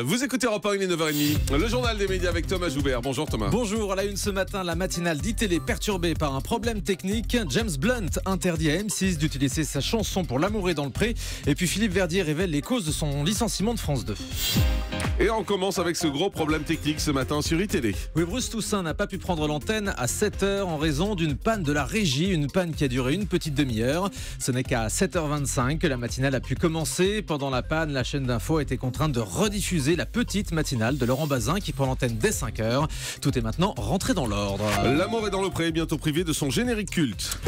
Vous écoutez Europe 1, il est 9h30. Le journal des médias avec Thomas Joubert. Bonjour Thomas. Bonjour, à la une ce matin, la matinale d'ITélé perturbée par un problème technique. James Blunt interdit à M6 d'utiliser sa chanson pour l'amour est dans le pré. Et puis Philippe Verdier révèle les causes de son licenciement de France 2. Et on commence avec ce gros problème technique ce matin sur iTélé. Oui, Bruce Toussaint n'a pas pu prendre l'antenne à 7h en raison d'une panne de la régie, une panne qui a duré une petite demi-heure. Ce n'est qu'à 7h25 que la matinale a pu commencer. Pendant la panne, la chaîne d'info a été contrainte de rediffuser la petite matinale de Laurent Bazin qui prend l'antenne dès 5h. Tout est maintenant rentré dans l'ordre. L'amour est dans le pré, bientôt privé de son générique culte.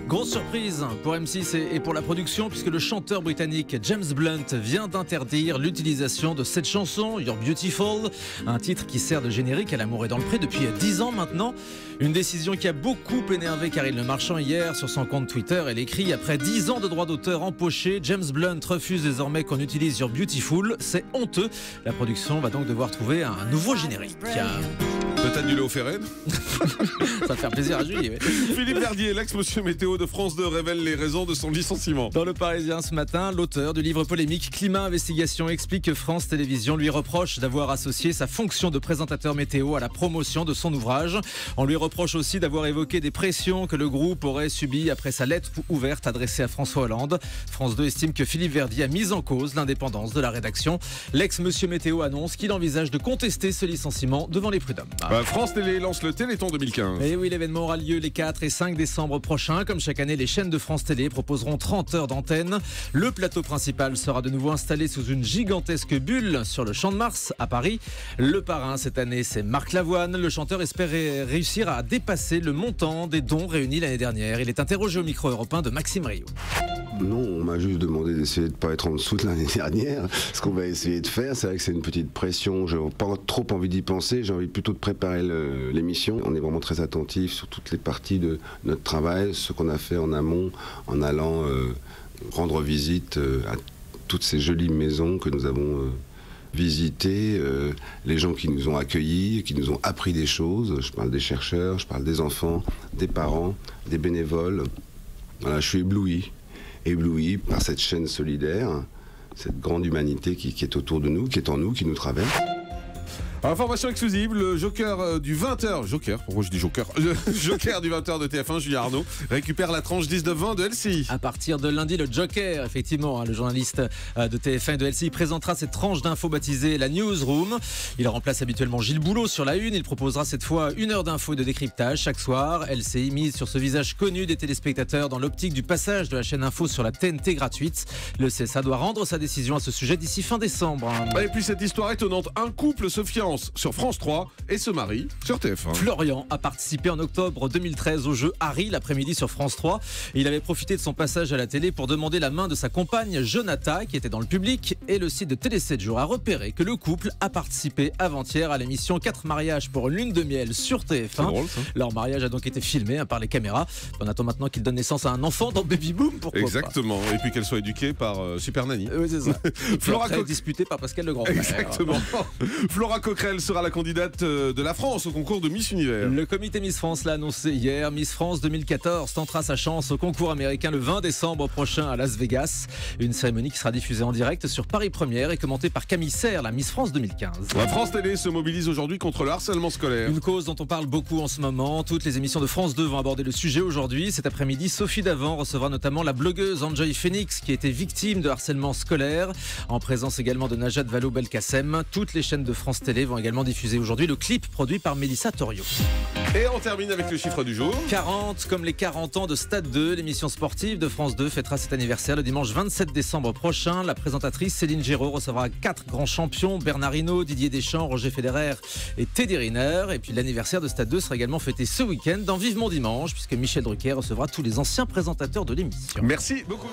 Grosse surprise pour M6 et pour la production puisque le chanteur britannique James Blunt vient d'interdire l'utilisation de cette chanson, You're Beautiful, un titre qui sert de générique à L'amour est dans le pré depuis 10 ans maintenant. Une décision qui a beaucoup énervé Karine Le Marchand hier sur son compte Twitter. Elle écrit: après 10 ans de droits d'auteur empochés, James Blunt refuse désormais qu'on utilise You're Beautiful. C'est honteux. La production va donc devoir trouver un nouveau générique. Peut-être du Léo Ferren. Ça va faire plaisir à Julie. Oui. Philippe Verdier, l'ex-monsieur météo de France 2, révèle les raisons de son licenciement. Dans Le Parisien ce matin, l'auteur du livre polémique Climat Investigation explique que France Télévisions lui reproche d'avoir associé sa fonction de présentateur météo à la promotion de son ouvrage. On lui reproche aussi d'avoir évoqué des pressions que le groupe aurait subies après sa lettre ouverte adressée à François Hollande. France 2 estime que Philippe Verdier a mis en cause l'indépendance de la rédaction. L'ex-monsieur météo annonce qu'il envisage de contester ce licenciement devant les prud'hommes. France Télé lance le Téléthon 2015. Et oui, l'événement aura lieu les 4 et 5 décembre prochains. Comme chaque année, les chaînes de France Télé proposeront 30 heures d'antenne. Le plateau principal sera de nouveau installé sous une gigantesque bulle sur le Champ de Mars à Paris. Le parrain cette année, c'est Marc Lavoine. Le chanteur espère réussir à dépasser le montant des dons réunis l'année dernière. Il est interrogé au micro européen de Maxime Rio. Non, on m'a juste demandé d'essayer de ne pas être en dessous de l'année dernière. Ce qu'on va essayer de faire, c'est vrai que c'est une petite pression. Je n'ai pas trop envie d'y penser. J'ai envie plutôt de préparer l'émission. On est vraiment très attentif sur toutes les parties de notre travail, ce qu'on a fait en amont, en allant rendre visite à toutes ces jolies maisons que nous avons visitées, les gens qui nous ont accueillis, qui nous ont appris des choses. Je parle des chercheurs, je parle des enfants, des parents, des bénévoles. Voilà, je suis ébloui par cette chaîne solidaire, cette grande humanité qui est autour de nous, qui est en nous, qui nous traverse. Information exclusive, le Joker du 20h, pourquoi je dis Joker Le Joker du 20h de TF1, Julien Arnaud, récupère la tranche 19-20 de LCI. À partir de lundi, le Joker, effectivement, le journaliste de TF1 et de LCI présentera cette tranche d'infos baptisée la Newsroom. Il remplace habituellement Gilles Boulot sur la une. Il proposera cette fois 1 heure d'infos et de décryptage chaque soir. LCI mise sur ce visage connu des téléspectateurs dans l'optique du passage de la chaîne info sur la TNT gratuite. Le CSA doit rendre sa décision à ce sujet d'ici fin décembre. Et puis cette histoire étonnante, un couple se fiance sur France 3 et se marie sur TF1. Florian a participé en octobre 2013 au jeu Harry l'après-midi sur France 3. Il avait profité de son passage à la télé pour demander la main de sa compagne Jonathan qui était dans le public, et le site de Télé 7 jours a repéré que le couple a participé avant-hier à l'émission 4 mariages pour une lune de miel sur TF1. C'est drôle, ça. Leur mariage a donc été filmé par les caméras. On attend maintenant qu'ils donnent naissance à un enfant dans Baby Boom. Pourquoi Exactement. pas. Et puis qu'elle soit éduquée par Super Nanny. Oui, c'est ça. Flora disputée par Pascal Legrand. Exactement. Flora Coquerel sera la candidate de la France au concours de Miss Univers. Le comité Miss France l'a annoncé hier. Miss France 2014 tentera sa chance au concours américain le 20 décembre prochain à Las Vegas. Une cérémonie qui sera diffusée en direct sur Paris Première et commentée par Camille Serre, la Miss France 2015. La France Télé se mobilise aujourd'hui contre le harcèlement scolaire. Une cause dont on parle beaucoup en ce moment. Toutes les émissions de France 2 vont aborder le sujet aujourd'hui. Cet après-midi, Sophie Davant recevra notamment la blogueuse Enjoy Phoenix qui a été victime de harcèlement scolaire. En présence également de Najat Vallaud-Belkacem. Toutes les chaînes de France Télé vont également diffuser aujourd'hui le clip produit par Mélissa Torio. Et on termine avec le chiffre du jour. 40, comme les 40 ans de Stade 2, l'émission sportive de France 2 fêtera cet anniversaire le dimanche 27 décembre prochain. La présentatrice Céline Géraud recevra 4 grands champions, Bernard Hinault, Didier Deschamps, Roger Federer et Teddy Riner. Et puis l'anniversaire de Stade 2 sera également fêté ce week-end dans Vivement Dimanche, puisque Michel Drucker recevra tous les anciens présentateurs de l'émission. Merci beaucoup.